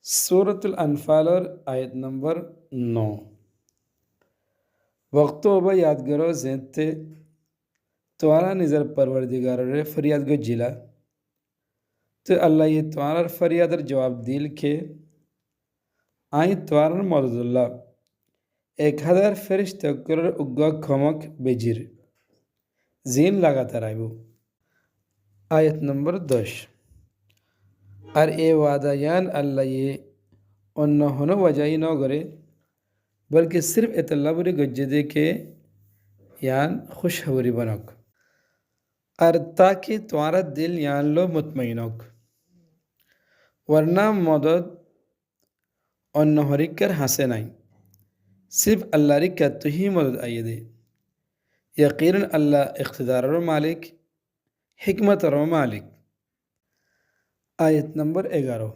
سورة الانفال اور آیت نمبر 9 وقت و یادگارو زینتے توارا نظر پروردگار رے فریاد گو جلا تو اللہ یہ توارا فریاد جواب دیل کے آئی توارا مدد اللہ 1000 فرشتے کرر اگا کھمک بجیر زین لگاتا رائبو آیت نمبر 10 اور اے وعدہ یان اللہ یہ انہوں وجائی نو گرے بلکہ صرف اطلاع بری گجدے کے یان خوشحوری بنوک اور تاکہ تمہارا دل یان لو مطمئنوک ورنہ مدد انہوں رکر ہنسے نائیں صرف اللہ رکر تو ہی مدد آئیے دے یقیناً اللہ اقتدار و مالک حکمت و مالک آیت نمبر 11